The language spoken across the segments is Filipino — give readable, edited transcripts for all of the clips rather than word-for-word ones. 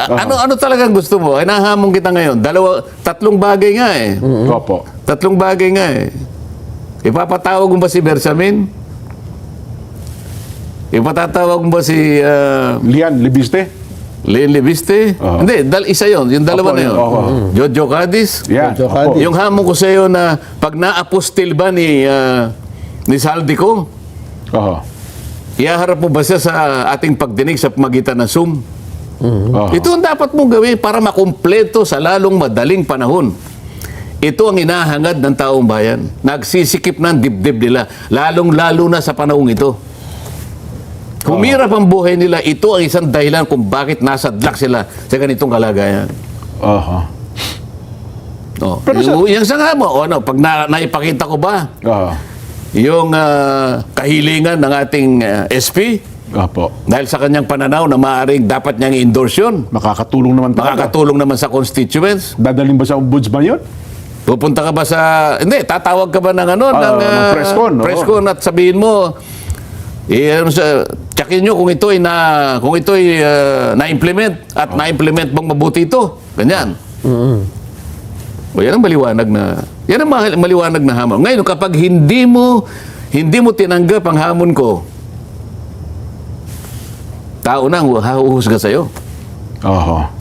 Ano talagang gusto mo? Ay, nahamon kita ngayon. Tatlong bagay nga eh. Opo. Tatlong bagay nga eh. Ipapatawag mo ba si Bersamin? Ipatatawag mo ba si Lian Libiste? Len Leviste? Hindi, isa yon. Yung dalawa na yun. Jojo Cadiz? Yan. Jojo Opo. Cadiz. Yung hamon ko sa iyo na pag naapostil ba ni Saldico, ihaharap mo ba siya sa ating pagdinig sa pamagitan ng Zoom? Ito ang dapat mong gawin para makumpleto sa lalong madaling panahon. Ito ang inahangad ng taong bayan. Nagsisikip ng dibdib nila, lalong-lalo na sa panahong ito. Humirap ang buhay nila, ito ang isang dahilan kung bakit nasadlak sila sa ganitong kalagayan. Yung sa nga mo, pag naipakita ko ba, yung kahilingan ng ating SP, dahil sa kanyang pananaw na maaaring dapat niyang i-endorse yun, Makakatulong naman talaga. makakatulong naman sa constituents. Dadalhin ba sa ombudsman yun? Pupunta ka ba sa... Hindi, tatawag ka ba ng ng presscon, oo. presscon at sabihin mo, tsakin nyo kung ito ay na-implement at na-implement bang mabuti ito. Ganyan. O yan ang maliwanag na... Yan ang maliwanag na hamon. Ngayon, kapag hindi mo tinanggap ang hamon ko, tao na ang huhusga sa'yo.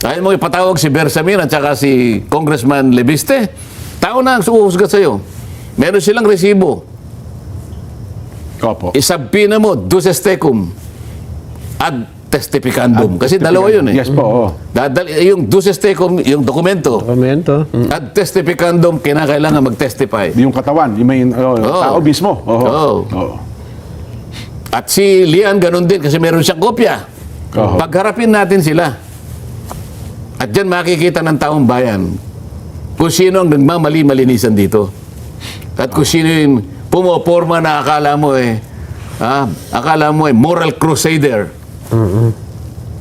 Dahil mo ipatawag si Bersamin at saka si Congressman Leviste, tao na ang huhusga sa'yo. Meron silang resibo. Isabpina mo, duces tecum ad testificandum. Kasi dalawa yun eh. Yes po. Yung duces tecum, yung dokumento. Ad testificandum, kinakailangan mag-testify. Yung katawan, yung may tao mismo. At si Lian ganun din kasi meron siyang kopya. Pagharapin natin sila. At dyan makikita ng taong bayan kung sino ang nagmamali-malinisan dito. At kung sino yung pumoporma na akala mo moral crusader.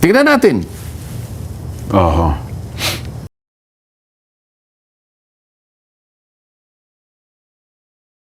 Tingnan natin.